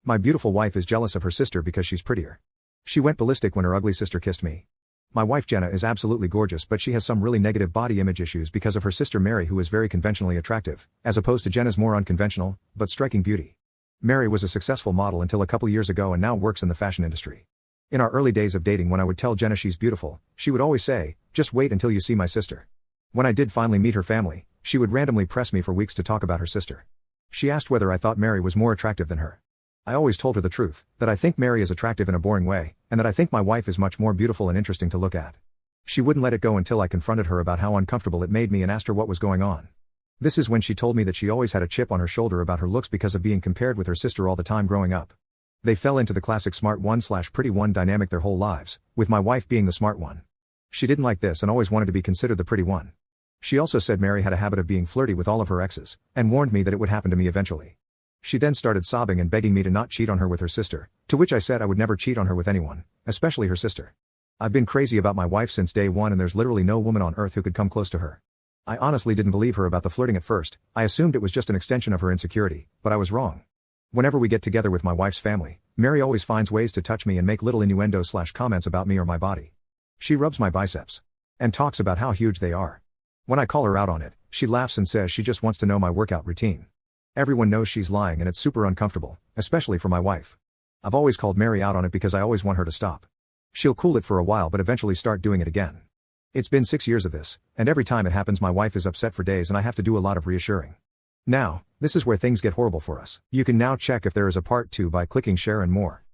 My beautiful wife is jealous of her sister because she's prettier. She went ballistic when her ugly sister kissed me. My wife Jenna is absolutely gorgeous, but she has some really negative body image issues because of her sister Mary, who is very conventionally attractive, as opposed to Jenna's more unconventional, but striking beauty. Mary was a successful model until a couple years ago and now works in the fashion industry. In our early days of dating, when I would tell Jenna she's beautiful, she would always say, "Just wait until you see my sister." When I did finally meet her family, she would randomly press me for weeks to talk about her sister. She asked whether I thought Mary was more attractive than her. I always told her the truth, that I think Mary is attractive in a boring way, and that I think my wife is much more beautiful and interesting to look at. She wouldn't let it go until I confronted her about how uncomfortable it made me and asked her what was going on. This is when she told me that she always had a chip on her shoulder about her looks because of being compared with her sister all the time growing up. They fell into the classic smart one/pretty one dynamic their whole lives, with my wife being the smart one. She didn't like this and always wanted to be considered the pretty one. She also said Mary had a habit of being flirty with all of her exes, and warned me that it would happen to me eventually. She then started sobbing and begging me to not cheat on her with her sister, to which I said I would never cheat on her with anyone, especially her sister. I've been crazy about my wife since day one, and there's literally no woman on earth who could come close to her. I honestly didn't believe her about the flirting at first. I assumed it was just an extension of her insecurity, but I was wrong. Whenever we get together with my wife's family, Mary always finds ways to touch me and make little innuendo/comments about me or my body. She rubs my biceps and talks about how huge they are. When I call her out on it, she laughs and says she just wants to know my workout routine. Everyone knows she's lying and it's super uncomfortable, especially for my wife. I've always called Mary out on it because I always want her to stop. She'll cool it for a while but eventually start doing it again. It's been 6 years of this, and every time it happens my wife is upset for days and I have to do a lot of reassuring. Now, this is where things get horrible for us. You can now check if there is a part 2 by clicking share and more.